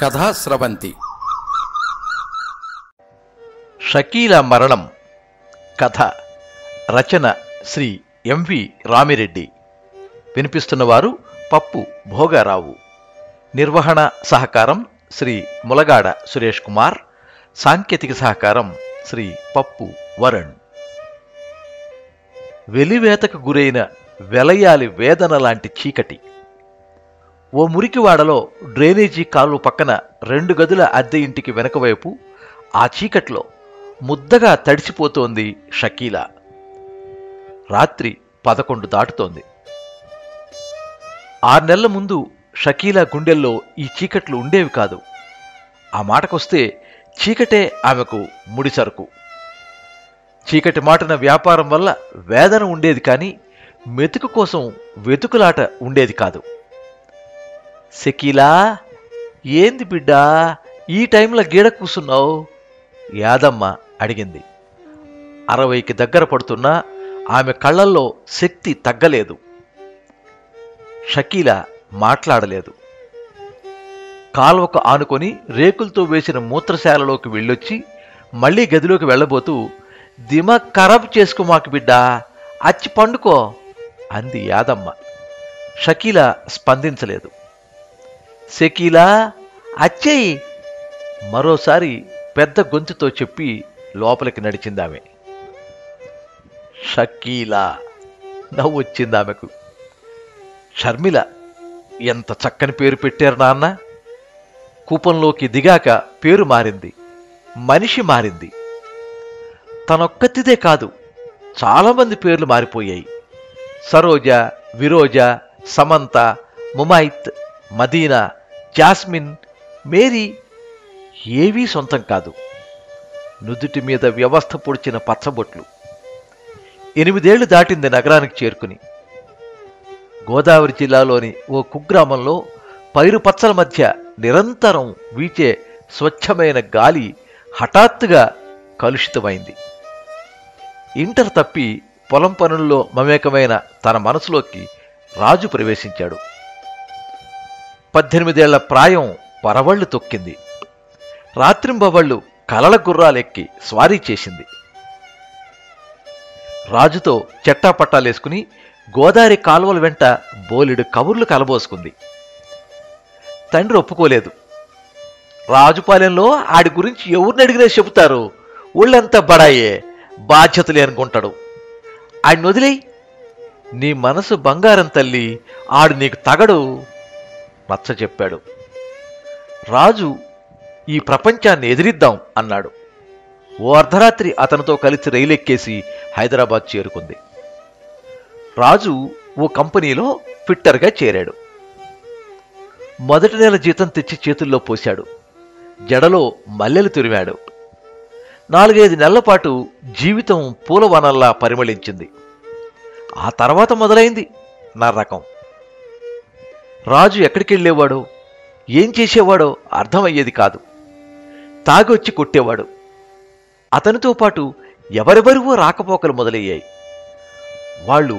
కథా స్రవంతి. షకీల మరణం. కథ రచన శ్రీ ఎంవి రామిరెడ్డి. వినిపిస్తున్నవారు పప్పు భోగారావు. నిర్వహణ సహకారం శ్రీ ములగాడ సురేష్ కుమార్. సాంకేతిక సహకారం శ్రీ పప్పు వరుణ్. వెలివేతకు గురైన వెలయాలి వేదన లాంటి చీకటి. ఓ మురికివాడలో డ్రైనేజీ కాలువ పక్కన 2 గదుల అద్దె ఇంటికి వెనకవైపు ఆ చీకట్లో ముద్దగా తడిసిపోతోంది షకీల. రాత్రి 11 దాటుతోంది. 6 నెలల ముందు షకీల గుండెల్లో ఈ చీకట్లు ఉండేవి కాదు. ఆ మాటకొస్తే చీకటే ఆమెకు ముడిసరుకు. చీకటి మాటన వ్యాపారం వల్ల వేదన ఉండేది కానీ మెతుకు కోసం వెతుకులాట ఉండేది కాదు. షకీలా, ఏంది బిడ్డా ఈ టైంలో గీడ కూసున్నావు? యాదమ్మ అడిగింది. 60కి దగ్గర పడుతున్నా ఆమె కళ్ళల్లో శక్తి తగ్గలేదు. షకీల మాట్లాడలేదు. కాల్వకు ఆనుకొని రేకులతో వేసిన మూత్రశాలలోకి వెళ్ళొచ్చి మళ్లీ గదిలోకి వెళ్లబోతూ, దిమాగ్ ఖరాబ్ చేసుకో మాకు బిడ్డా, అచ్చి పండుకో అంది యాదమ్మ. షకీల స్పందించలేదు. షకీలా, అచ్చేయి మరోసారి పెద్ద గొంతుతో చెప్పి లోపలికి నడిచిందామె. షకీలా నవ్వొచ్చిందామెకు. షర్మిల, ఎంత చక్కని పేరు పెట్టారు నాన్న. కూపంలోకి దిగాక పేరు మారింది, మనిషి మారింది. తనొక్కతిదే కాదు, చాలామంది పేర్లు మారిపోయాయి. సరోజ, విరోజ, సమంత, ముమైత్, మదీనా, జాస్మిన్, మేరీ ఏవీ సొంతం కాదు. నుదుటి మీద వ్యవస్థ పొడిచిన పచ్చబొట్లు. 8 ఏళ్లు దాటింది నగరానికి చేరుకుని. గోదావరి జిల్లాలోని ఓ కుగ్రామంలో పైరు పచ్చల మధ్య నిరంతరం వీచే స్వచ్ఛమైన గాలి హఠాత్తుగా కలుషితమైంది. ఇంటర్ తప్పి పొలం పనుల్లో మమేకమైన తన మనసులోకి రాజు ప్రవేశించాడు. 18 ఏళ్ల ప్రాయం పరవళ్లు తొక్కింది. రాత్రింబవళ్లు కలల గుర్రాలెక్కి స్వారీ చేసింది. రాజుతో చెట్టాపట్టాలేసుకుని గోదావరి కాలువల వెంట బోలెడు కబుర్లు కలబోసుకుంది. తండ్రి ఒప్పుకోలేదు. రాజుపాలెంలో ఆడి గురించి ఎవరిని అడిగినా చెబుతారు, ఊళ్ళంతా బడాయే, బాధ్యతలే అనుకుంటాడు. ఆడిని వదిలేయి, నీ మనసు బంగారం తల్లి, ఆడు నీకు తగడు నచ్చ చెప్పాడు. రాజు ఈ ప్రపంచాన్ని ఎదిరిద్దాం అన్నాడు. ఓ అర్ధరాత్రి అతనితో కలిసి రైలెక్కేసి హైదరాబాద్ చేరుకుంది. రాజు ఓ కంపెనీలో ఫిట్టర్గా చేరాడు. మొదటి నెల జీతం తెచ్చి చేతుల్లో పోశాడు. జడలో మల్లెలు తురిమాడు. 4-5 నెలల పాటు జీవితం పూలవనల్లా పరిమళించింది. ఆ తర్వాత మొదలైంది నా రకం. రాజు ఎక్కడికెళ్ళేవాడో, ఏం చేసేవాడో అర్థమయ్యేది కాదు. తాగొచ్చి కొట్టేవాడు. అతనితో పాటు ఎవరెవరివో రాకపోకలు మొదలయ్యాయి. వాళ్ళు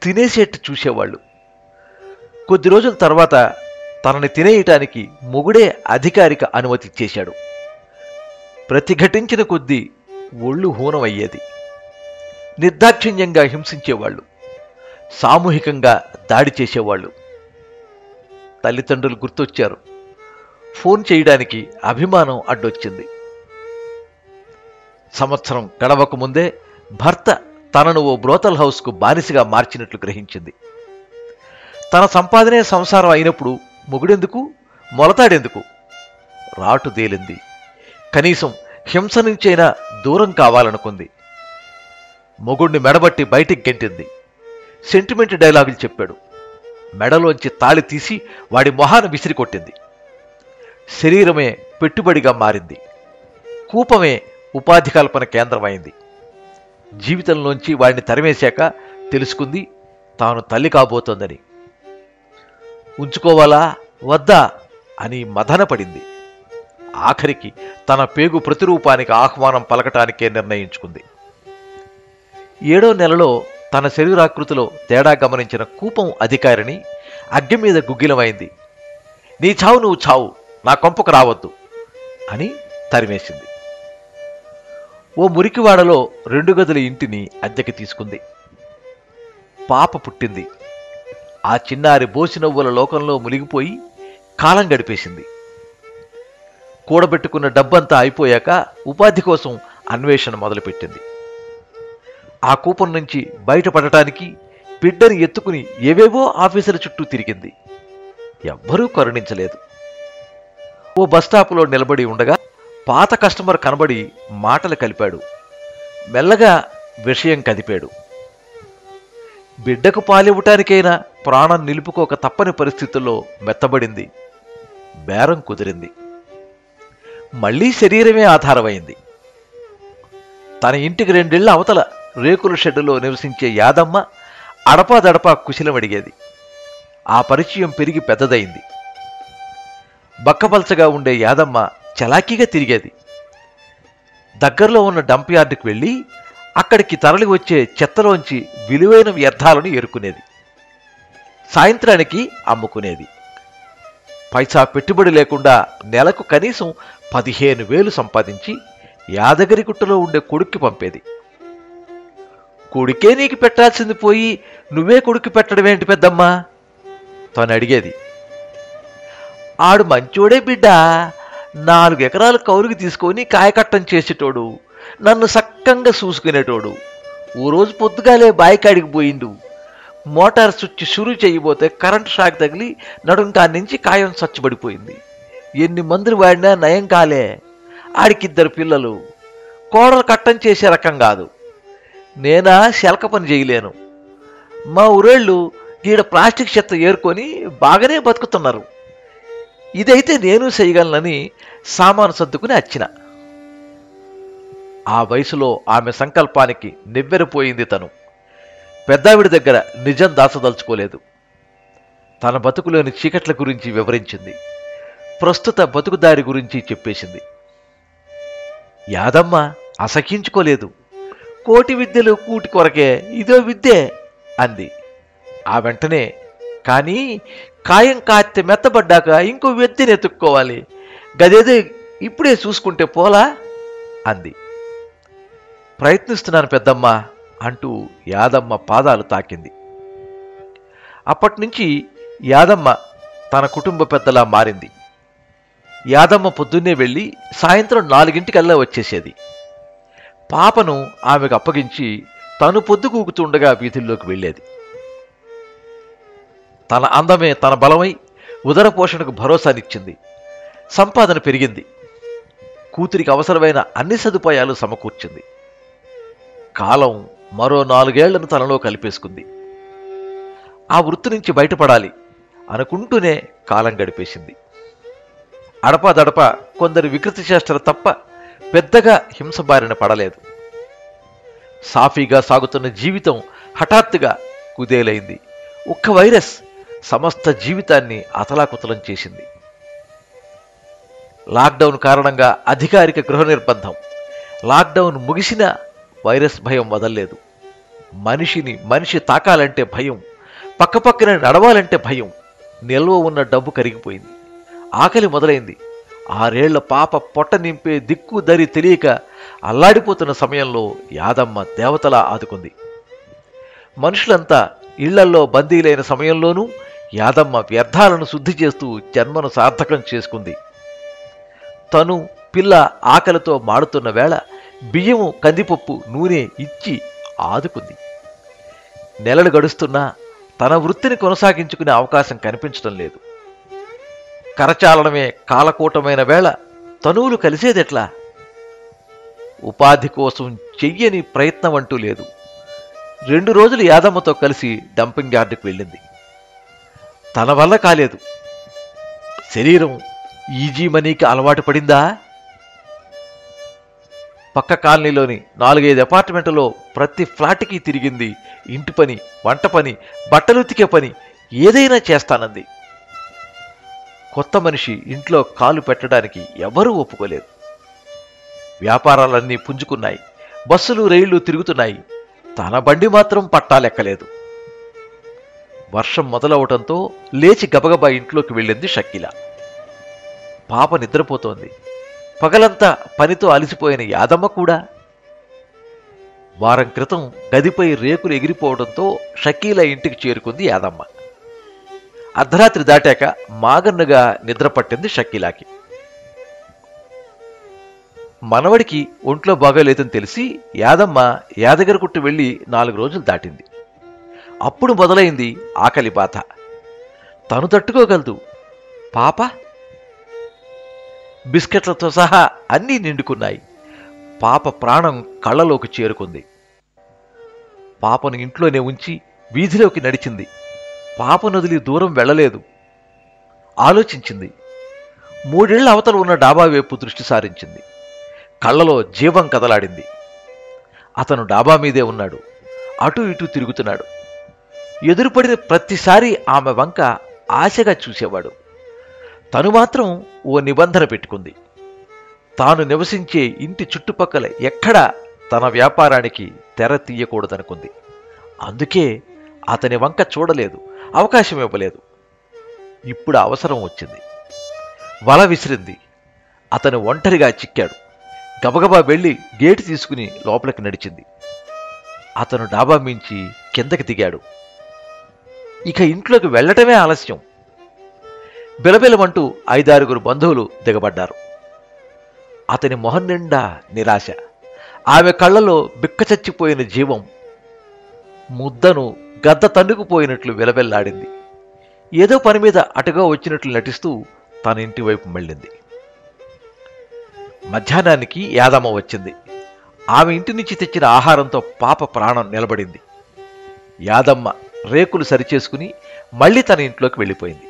తినేసేట్టు చూసేవాళ్ళు. కొద్ది రోజుల తర్వాత తనని తినేయటానికి మొగుడే అధికారిక అనుమతి ఇచ్చేశాడు. ప్రతిఘటించిన కొద్దీ ఒళ్ళు హూనమయ్యేది. నిర్దాక్షిణ్యంగా హింసించేవాళ్ళు, సామూహికంగా దాడి చేసేవాళ్ళు. తల్లిదండ్రులు గుర్తొచ్చారు. ఫోన్ చేయడానికి అభిమానం అడ్డొచ్చింది. సంవత్సరం గడవక ముందే భర్త తనను ఓ బ్రోతల్ హౌస్కు బానిసగా మార్చినట్లు గ్రహించింది. తన సంపాదనే సంసారం అయినప్పుడు మొగుడెందుకు, మొలతాడెందుకు? రాటు తేలింది. కనీసం హింస నుంచైనా దూరం కావాలనుకుంది. మొగుడిని మెడబట్టి బయటికి గెంటింది. సెంటిమెంట్ డైలాగులు చెప్పాడు. మెడలోంచి తాళి తీసి వాడి మొహాన విసిరికొట్టింది. శరీరమే పెట్టుబడిగా మారింది. కూపమే ఉపాధి కల్పన కేంద్రమైంది. జీవితంలోంచి వాడిని తరిమేశాక తెలుసుకుంది తాను తల్లి కాబోతోందని. ఉంచుకోవాలా వద్దా అని మదనపడింది. ఆఖరికి తన పేగు ప్రతిరూపానికి ఆహ్వానం పలకటానికే నిర్ణయించుకుంది. 7వ నెలలో తన శరీరాకృతిలో తేడా గమనించిన కూపం అధికారిని అగ్గె మీద గుగ్గిలమైంది. నీ చావు నువ్వు చావు, నా కొంపకు రావద్దు అని తరిమేసింది. ఓ మురికివాడలో 2 గదుల ఇంటిని అద్దెకి తీసుకుంది. పాప పుట్టింది. ఆ చిన్నారి బోసినవ్వుల లోకంలో మునిగిపోయి కాలం గడిపేసింది. కూడబెట్టుకున్న డబ్బంతా అయిపోయాక ఉపాధి కోసం అన్వేషణ మొదలుపెట్టింది. ఆ కూపం నుంచి బయటపడటానికి బిడ్డని ఎత్తుకుని ఏవేవో ఆఫీసుల చుట్టూ తిరిగింది. ఎవ్వరూ కరుణించలేదు. ఓ బస్టాపులో నిలబడి ఉండగా పాత కస్టమర్ కనబడి మాటలు కలిపాడు. మెల్లగా విషయం కదిపాడు. బిడ్డకు పాలివ్వటానికైనా ప్రాణం నిలుపుకోక తప్పని పరిస్థితుల్లో మెత్తబడింది. బేరం కుదిరింది. మళ్లీ శరీరమే ఆధారమైంది. తన ఇంటికి 2 ఇళ్ల అవతల రేకుల షెడ్డులో నివసించే యాదమ్మ అడపాదడపా కుశలం అడిగేది. ఆ పరిచయం పెరిగి పెద్దదైంది. బక్కపల్చగా ఉండే యాదమ్మ చలాకీగా తిరిగేది. దగ్గరలో ఉన్న డంప్ యార్డుకి వెళ్ళి అక్కడికి తరలి వచ్చే చెత్తలోంచి విలువైన వ్యర్థాలను ఏరుకునేది. సాయంత్రానికి అమ్ముకునేది. పైసా పెట్టుబడి లేకుండా నెలకు కనీసం 15,000 సంపాదించి యాదగిరిగుట్టలో ఉండే కొడుక్కి పంపేది. కొడుకే నీకు పెట్టాల్సింది పోయి నువ్వే కొడుక్కి పెట్టడమేంటి పెద్దమ్మా? తను అడిగేది. ఆడు మంచోడే బిడ్డ, 4 ఎకరాలు కౌలుకి తీసుకొని కాయకట్టం చేసేటోడు, నన్ను సక్కంగా చూసుకునేటోడు. ఓ రోజు పొద్దుగాలే బాయికాడికి పోయిండు. మోటార్ స్విచ్ షురూ చేయబోతే కరెంటు షాక్ తగిలి నడుంకాడి నుంచి కాయం సచ్చుబడిపోయింది. ఎన్ని మందులు వాడినా నయం కాలే. ఆడికి 2 పిల్లలు. కోడలు కట్టం చేసే రకం కాదు. నేనా శెలక పని చేయలేను. మా ఊరేళ్ళు ఈడ ప్లాస్టిక్ చెత్త ఏరుకొని బాగానే బతుకుతున్నారు. ఇదైతే నేను చేయగలనని సామాను సర్దుకుని వచ్చిన. ఆ వయసులో ఆమె సంకల్పానికి నివ్వెరపోయింది తను. పెద్దావిడి దగ్గర నిజం దాచదలుచుకోలేదు. తన బతుకులోని చీకట్ల గురించి వివరించింది. ప్రస్తుత బతుకుదారి గురించి చెప్పేసింది. యాదమ్మ అసహించుకోలేదు. కోటి విద్యలు కూటి కొరకే, ఇదో విద్యే అంది. ఆ వెంటనే, కానీ కాయం కాత్తి మెత్తబడ్డాక ఇంకో విద్యను ఎత్తుక్కోవాలి, గదేదో ఇప్పుడే చూసుకుంటే పోలా అంది. ప్రయత్నిస్తున్నాను పెద్దమ్మ అంటూ యాదమ్మ పాదాలు తాకింది. అప్పటినుంచి యాదమ్మ తన కుటుంబ పెద్దలా మారింది. యాదమ్మ పొద్దున్నే వెళ్ళి సాయంత్రం 4 వచ్చేసేది. పాపను ఆమెకు అప్పగించి తను పొద్దుకూకుతుండగా వీధుల్లోకి వెళ్ళేది. తన అందమే తన బలమై ఉదర పోషణకు భరోసానిచ్చింది. సంపాదన పెరిగింది. కూతురికి అవసరమైన అన్ని సదుపాయాలు సమకూర్చింది. కాలం మరో 4 ఏళ్లను తనలో కలిపేసుకుంది. ఆ వృత్తి నుంచి బయటపడాలి అనుకుంటూనే కాలం గడిపేసింది. అడపాదడప కొందరి వికృతి చేష్టలు తప్ప పెద్దగా హింస బారిన పడలేదు. సాఫీగా సాగుతున్న జీవితం హఠాత్తుగా కుదేలైంది. ఒక్క వైరస్ సమస్త జీవితాన్ని అతలాకుతలం చేసింది. లాక్డౌన్ కారణంగా అధికారిక గృహ నిర్బంధం. లాక్డౌన్ ముగిసినా వైరస్ భయం వదల్లేదు. మనిషి తాకాలంటే భయం, పక్కపక్కన నడవాలంటే భయం. నిల్వ ఉన్న డబ్బు కరిగిపోయింది. ఆకలి మొదలైంది. 6 ఏళ్ల పాప పొట్ట నింపే దిక్కు దరి తెలియక అల్లాడిపోతున్న సమయంలో యాదమ్మ దేవతలా ఆదుకుంది. మనుషులంతా ఇళ్లల్లో బందీలైన సమయంలోనూ యాదమ్మ వ్యర్థాలను శుద్ధి చేస్తూ జన్మను సార్థకం చేసుకుంది. తను పిల్ల ఆకలితో మాడుతున్న వేళ బియ్యము, కందిపప్పు, నూనె ఇచ్చి ఆదుకుంది. నెలలు గడుస్తున్నా తన వృత్తిని కొనసాగించుకునే అవకాశం కనిపించడం లేదు. కరచాలనమే కాలకూటమైన వేళ తనువులు కలిసేదెట్లా? ఉపాధి కోసం చెయ్యని ప్రయత్నం అంటూ లేదు. 2 రోజులు యాదమ్మతో కలిసి డంపింగ్ యార్డుకు వెళ్ళింది. తన వల్ల కాలేదు. శరీరం ఈజీ మనీకి అలవాటు పడిందా? పక్క కాలనీలోని 4-5 అపార్ట్మెంట్లో ప్రతి ఫ్లాట్కి తిరిగింది. ఇంటి పని, వంట పని, బట్టలు ఉతికే పని ఏదైనా చేస్తానంది. కొత్త మనిషి ఇంట్లో కాలు పెట్టడానికి ఎవరూ ఒప్పుకోలేదు. వ్యాపారాలన్నీ పుంజుకున్నాయి. బస్సులు, రైళ్లు తిరుగుతున్నాయి. తన బండి మాత్రం పట్టాలెక్కలేదు. వర్షం మొదలవటంతో లేచి గబగబా ఇంట్లోకి వెళ్ళింది షకీలా. పాప నిద్రపోతోంది. పగలంతా పనితో అలసిపోయిన యాదమ్మ కూడా. వారం క్రితం గదిపై రేకులు ఎగిరిపోవడంతో షకీలా ఇంటికి చేరుకుంది యాదమ్మ. అర్ధరాత్రి దాటాక మాగన్నుగా నిద్రపట్టింది షకీలాకి. మనవడికి ఒంట్లో బాగోలేదని తెలిసి యాదమ్మ యాదగిరిగుట్టు వెళ్లి 4 రోజులు దాటింది. అప్పుడు మొదలైంది ఆకలి బాధ. తను తట్టుకోగలదు. పాప బిస్కెట్లతో సహా అన్నీ నిండుకున్నాయి. పాప ప్రాణం కళ్ళలోకి చేరుకుంది. పాపను ఇంట్లోనే ఉంచి వీధిలోకి నడిచింది. పాపను వదిలి దూరం వెళ్లలేదు. ఆలోచించింది. 3 ఏళ్ల అవతల ఉన్న డాబా వైపు దృష్టి సారించింది. కళ్ళలో జీవం కదలాడింది. అతను డాబా మీదే ఉన్నాడు. అటూ ఇటూ తిరుగుతున్నాడు. ఎదురుపడిన ప్రతిసారి ఆమె వంక ఆశగా చూసేవాడు. తను మాత్రం ఓ నిబంధన పెట్టుకుంది. తాను నివసించే ఇంటి చుట్టుపక్కల ఎక్కడా తన వ్యాపారానికి తెర తీయకూడదనుకుంది. అందుకే అతని వంక చూడలేదు, అవకాశం ఇవ్వలేదు. ఇప్పుడు అవసరం వచ్చింది. వల విసిరింది. అతను ఒంటరిగా చిక్కాడు. గబగబా వెళ్లి గేటు తీసుకుని లోపలికి నడిచింది. అతను డాబా మించి కిందకి దిగాడు. ఇక ఇంట్లోకి వెళ్లటమే ఆలస్యం. బిలబిలమంటూ 5-6 బంధువులు దిగబడ్డారు. అతని మొహం నిండా నిరాశ. ఆమె కళ్ళలో బిక్కచచ్చిపోయిన జీవం. ముద్దను గద్ద తన్నుకుపోయినట్లు విలవెల్లాడింది. ఏదో పని మీద అటుగా వచ్చినట్లు నటిస్తూ తన ఇంటి వైపు మళ్ళింది. మధ్యాహ్నానికి యాదమ్మ వచ్చింది. ఆమె ఇంటి నుంచి తెచ్చిన ఆహారంతో పాప ప్రాణం నిలబడింది. యాదమ్మ రేకులు సరిచేసుకుని మళ్లీ తన ఇంట్లోకి వెళ్ళిపోయింది.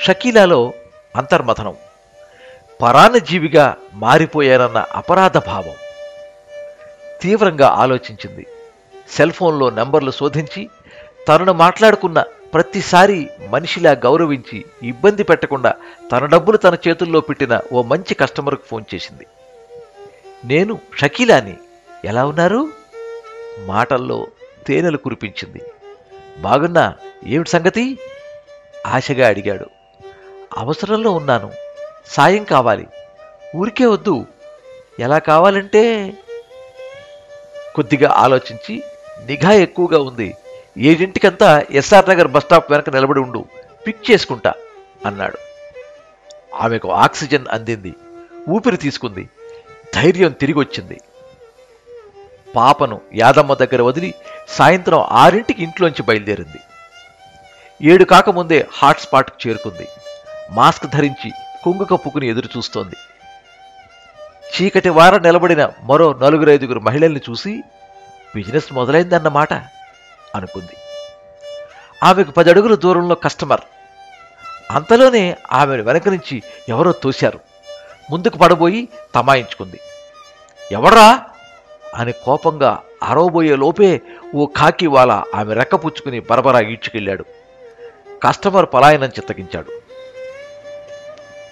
షకీలాలో అంతర్మథనం. పరాన్నజీవిగా మారిపోయానన్న అపరాధ భావం. తీవ్రంగా ఆలోచించింది. సెల్ ఫోన్లో నంబర్లు శోధించి తనను మాట్లాడుకున్న ప్రతిసారి మనిషిలా గౌరవించి ఇబ్బంది పెట్టకుండా తన డబ్బులు తన చేతుల్లో పెట్టిన ఓ మంచి కస్టమర్కు ఫోన్ చేసింది. నేను షకీలాని, ఎలా ఉన్నారు? మాటల్లో తేనెలు కురిపించింది. బాగున్నా, ఏమిటి సంగతి? ఆశగా అడిగాడు. అవసరంలో ఉన్నాను, సాయం కావాలి. ఊరికే వద్దు, ఎలా కావాలంటే? కొద్దిగా ఆలోచించి, నిఘా ఎక్కువగా ఉంది, ఏడింటికంతా ఎస్ఆర్ నగర్ బస్టాప్ వెనక నిలబడి ఉండు, పిక్ చేసుకుంటా అన్నాడు. ఆమెకు ఆక్సిజన్ అందింది. ఊపిరి తీసుకుంది. ధైర్యం తిరిగొచ్చింది. పాపను యాదమ్మ దగ్గర వదిలి సాయంత్రం 6ంటికి ఇంట్లోంచి బయలుదేరింది. 7 కాకముందే హాట్స్పాట్కు చేరుకుంది. మాస్క్ ధరించి కొంగు కప్పుకుని ఎదురు చూస్తోంది. చీకటి వార నిలబడిన మరో 4-5 మహిళల్ని చూసి బిజినెస్ మొదలైందన్నమాట అనుకుంది. ఆమెకు 10 అడుగుల దూరంలో కస్టమర్. అంతలోనే ఆమెను వెనక నుంచి ఎవరో తోశారు. ముందుకు పడబోయి తమాయించుకుంది. ఎవడ్రా అని కోపంగా అరవబోయే లోపే ఓ కాకి వాల ఆమె రెక్కపుచ్చుకుని బరబరా ఈడ్చుకెళ్లాడు. కస్టమర్ పలాయనం చిత్తగించాడు.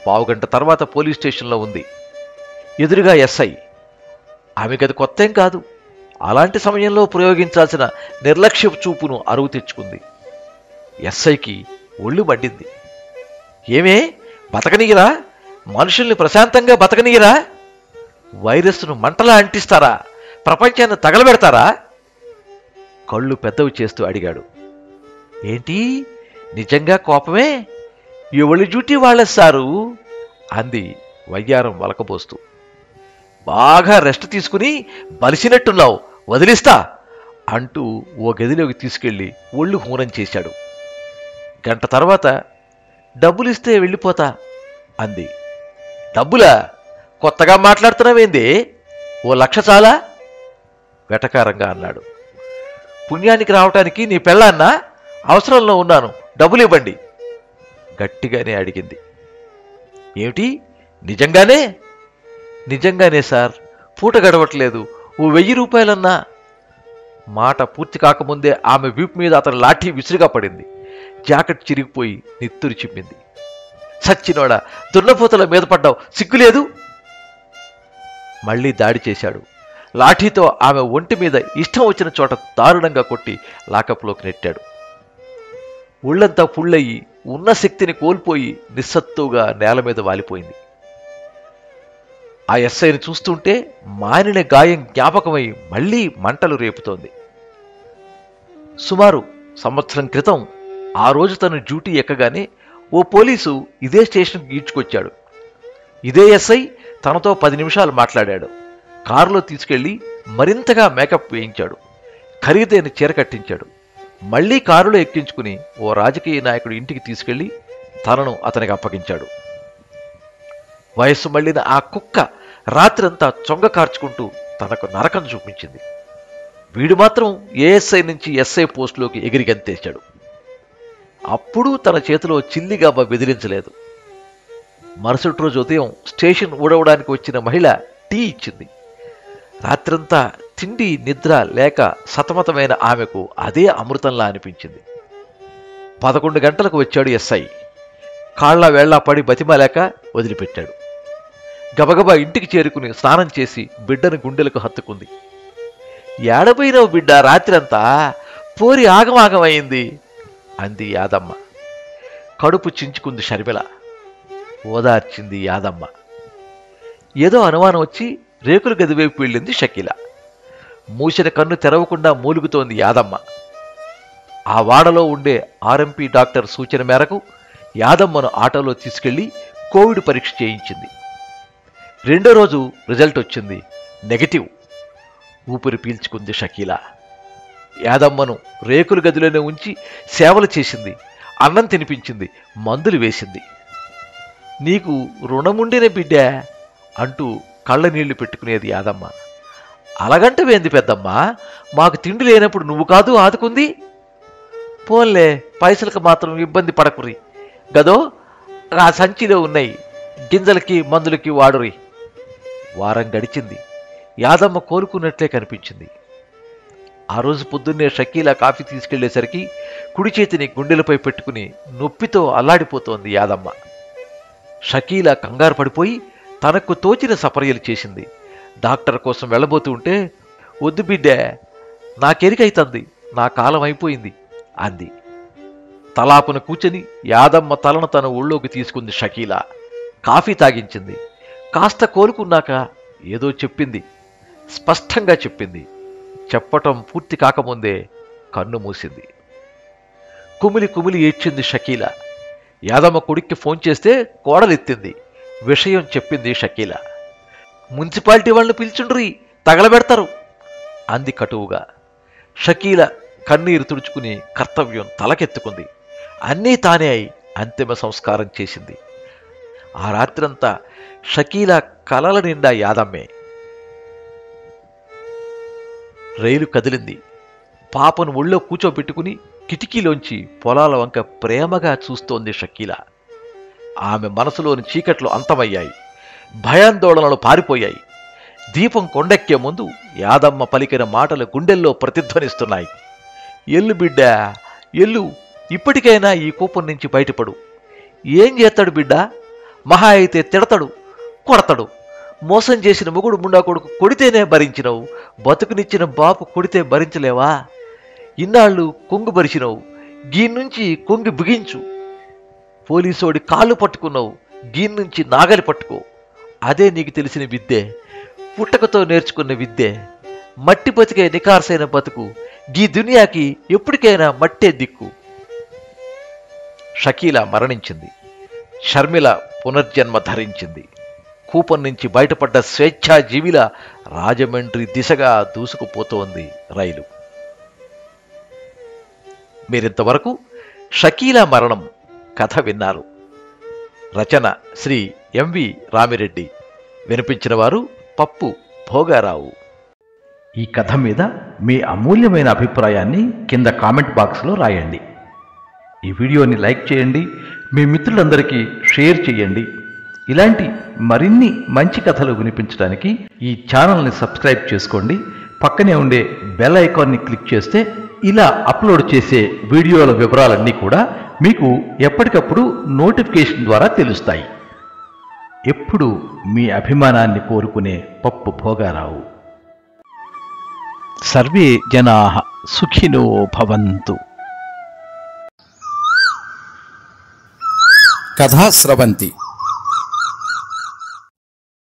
15 గంట తర్వాత పోలీస్ స్టేషన్లో ఉంది. ఎదురుగా ఎస్ఐ. ఆమెకది కొత్తేం కాదు. అలాంటి సమయంలో ప్రయోగించాల్సిన నిర్లక్ష్య చూపును అరువు తెచ్చుకుంది. ఎస్ఐకి ఒళ్ళు మండింది. ఏమే, బతకనీయరా? మనుషుల్ని ప్రశాంతంగా బతకనీయరా? వైరస్ను మంటలా అంటిస్తారా? ప్రపంచాన్ని తగలబెడతారా? కళ్ళు పెద్దవి చేస్తూ అడిగాడు. ఏంటి, నిజంగా కోపమే? ఎవరి డ్యూటీ వాళ్ళేస్తారు అంది వయ్యారం వలకబోస్తూ. బాగా రెస్ట్ తీసుకుని బలిసినట్టున్నావు, వదిలిస్తా అంటూ ఓ గదిలోకి తీసుకెళ్లి ఒళ్ళు హూనం చేశాడు. గంట తర్వాత డబ్బులిస్తే వెళ్ళిపోతా అంది. డబ్బులా? కొత్తగా మాట్లాడుతున్నావేంది? ఓ 1,00,000 చాలా? వెటకారంగా అన్నాడు. పుణ్యానికి రావటానికి నీ పెళ్ళాన్నా? అవసరంలో ఉన్నాను, డబ్బులు ఇవ్వండి గట్టిగానే అడిగింది. ఏమిటి, నిజంగానే? నిజంగానే సార్, పూట గడవట్లేదు, ఓ 1000 రూపాయలన్నా. మాట పూర్తి కాకముందే ఆమె వీపు మీద అతని లాఠీ విసురుగా పడింది. జాకెట్ చిరిగిపోయి నిత్తురు చిమ్మింది. సచ్చినోడా, దున్నపోతల మీద పడ్డావు, సిగ్గులేదు? మళ్లీ దాడి చేశాడు. లాఠీతో ఆమె ఒంటి మీద ఇష్టం వచ్చిన చోట దారుణంగా కొట్టి లాకప్లోకి నెట్టాడు. ఒళ్లంతా పుళ్ళయ్యి ఉన్న శక్తిని కోల్పోయి నిస్సత్తుగా నేల మీద వాలిపోయింది. ఆ ఎస్ఐని చూస్తుంటే మానిన గాయం జ్ఞాపకమై మళ్లీ మంటలు రేపుతోంది. సుమారు సంవత్సరం క్రితం ఆ రోజు తను డ్యూటీ ఎక్కగానే ఓ పోలీసు ఇదే స్టేషన్కి ఈడ్చుకొచ్చాడు. ఇదే ఎస్ఐ తనతో 10 నిమిషాలు మాట్లాడాడు. కారులో తీసుకెళ్లి మరింతగా మేకప్ వేయించాడు. ఖరీదైన చీర కట్టించాడు. మళ్లీ కారులో ఎక్కించుకుని ఓ రాజకీయ నాయకుడి ఇంటికి తీసుకెళ్లి తనను అతనికి అప్పగించాడు. వయస్సు మళ్లిన ఆ కుక్క రాత్రంతా చొంగ కార్చుకుంటూ తనకు నరకం చూపించింది. వీడు మాత్రం ఏఎస్ఐ నుంచి ఎస్ఐ పోస్టులోకి ఎగిరి గంతేశాడు. అప్పుడు తన చేతిలో చిల్లిగవ్వ బెదిరించలేదు. మరుసటి రోజు ఉదయం స్టేషన్ ఊడవడానికి వచ్చిన మహిళ టీ ఇచ్చింది. రాత్రంతా తిండి నిద్ర లేక సతమతమైన ఆమెకు అదే అమృతంలా అనిపించింది. 11 గంటలకు వచ్చాడు ఎస్ఐ. కాళ్ల వేళ్లా పడి బతిమాలేక వదిలిపెట్టాడు. గబగబా ఇంటికి చేరుకుని స్నానం చేసి బిడ్డను గుండెలకు హత్తుకుంది. ఏడపోయినవు బిడ్డ, రాత్రంతా పోరి ఆగమాగమైంది అంది యాదమ్మ. కడుపు చించుకుంది షర్మిల. ఓదార్చింది యాదమ్మ. ఏదో అనుమానం వచ్చి రేకుల గది వైపు వెళ్ళింది షకీల. మూసిన కన్ను తెరవకుండా మూలుగుతోంది యాదమ్మ. ఆ వాడలో ఉండే ఆర్ఎంపీ డాక్టర్ సూచన మేరకు యాదమ్మను ఆటోలో తీసుకెళ్లి కోవిడ్ పరీక్ష చేయించింది. రెండో రోజు రిజల్ట్ వచ్చింది, నెగటివ్. ఊపిరి పీల్చుకుంది షకీల. యాదమ్మను రేకుల గదిలోనే ఉంచి సేవలు చేసింది, అన్నం తినిపించింది, మందులు వేసింది. నీకు రుణముండిన బిడ్డ అంటూ కళ్ళ నీళ్లు పెట్టుకునేది యాదమ్మ. అలగంటవేంది పెద్దమ్మా, మాకు తిండి లేనప్పుడు నువ్వు కాదు ఆదుకుంది. పోన్లే, పైసలకు మాత్రం ఇబ్బంది పడకురి, గదో ఆ సంచిలో ఉన్నాయి, గింజలకి మందులకి వాడురి. వారం గడిచింది. యాదమ్మ కోలుకున్నట్లే కనిపించింది. ఆ రోజు పొద్దున్నే షకీల కాఫీ తీసుకెళ్లేసరికి కుడి చేతిని గుండెలపై పెట్టుకుని నొప్పితో అల్లాడిపోతోంది యాదమ్మ. షకీల కంగారు పడిపోయి తనకు తోచిన సపర్యలు చేసింది. డాక్టర్ కోసం వెళ్ళబోతూ ఉంటే, వద్దు బిడ్డే, నాకెరికైతుంది, నా కాలం అయిపోయింది అంది. తలాపున కూర్చొని యాదమ్మ తలను తన ఊళ్ళోకి తీసుకుంది షకీల. కాఫీ తాగించింది. కాస్త కోలుకున్నాక ఏదో చెప్పింది, స్పష్టంగా చెప్పింది. చెప్పటం పూర్తి కాకముందే కన్ను మూసింది. కుమిలి కుమిలి ఏడ్చింది షకీల. యాదమ్మ కొడుక్కి ఫోన్ చేస్తే కోడలెత్తింది. విషయం చెప్పింది షకీల. మున్సిపాలిటీ వాళ్ళని పిలిచుండ్రి, తగలబెడతారు అంది కటువుగా. షకీల కన్నీరు తుడుచుకుని కర్తవ్యం తలకెత్తుకుంది. అన్నీ తానే అయి అంతిమ సంస్కారం చేసింది. ఆ రాత్రంతా షకీల కలల నిండా యాదమ్మే. రైలు కదిలింది. పాపను ఒళ్ళో కూర్చోబెట్టుకుని కిటికీలోంచి పొలాల వంక ప్రేమగా చూస్తోంది షకీల. ఆమె మనసులోని చీకట్లు అంతమయ్యాయి. భయాందోళనలు పారిపోయాయి. దీపం కొండెక్కే ముందు యాదమ్మ పలికిన మాటలు గుండెల్లో ప్రతిధ్వనిస్తున్నాయి. ఎల్లు బిడ్డా, ఎల్లు, ఇప్పటికైనా ఈ కోపం నుంచి బయటపడు. ఏం చేస్తాడు బిడ్డ? మహా అయితే తిడతాడు, కొడతాడు. మోసం చేసిన మొగుడు ముండా కొడుకు కొడితేనే భరించినవు, బతుకునిచ్చిన బాపు కొడితే భరించలేవా? ఇన్నాళ్ళు కొంగు బరిచినవు, గీన్నుంచి కొంగి బిగించు. పోలీసోడి కాళ్ళు పట్టుకున్నావు, గీన్నుంచి నాగలి పట్టుకో. అదే నీకు తెలిసిన విద్యే, పుట్టకతో నేర్చుకున్న విద్యే. మట్టి బతికే నికార్సైన బతుకు, గీ దునియాకి ఎప్పటికైనా మట్టే దిక్కు. షకీల మరణించింది. షర్మిల పునర్జన్మ ధరించింది. కూపం నుంచి బయటపడ్డ స్వేచ్ఛాజీవిలా రాజమండ్రి దిశగా దూసుకుపోతోంది రైలు. మీరింతవరకు షకీల మరణం కథ విన్నారు. రచన శ్రీ ఎంవి రామిరెడ్డి. వినిపించిన వారు పప్పు భోగారావు. ఈ కథ మీద మీ అమూల్యమైన అభిప్రాయాన్ని కింద కామెంట్ బాక్స్లో రాయండి. ఈ వీడియోని లైక్ చేయండి, మీ మిత్రులందరికీ షేర్ చేయండి. ఇలాంటి మరిన్ని మంచి కథలు వినిపించడానికి ఈ ఛానల్ని సబ్స్క్రైబ్ చేసుకోండి. పక్కనే ఉండే బెల్ ఐకాన్ని క్లిక్ చేస్తే ఇలా అప్లోడ్ చేసే వీడియోల వివరాలన్నీ కూడా మీకు ఎప్పటికప్పుడు నోటిఫికేషన్ ద్వారా తెలుస్తాయి. ఎప్పుడు మీ అభిమానాన్ని కోరుకునే పప్పు భోగారావు. సర్వే జనాః సుఖినో భవంతు. కథా స్రవంతి.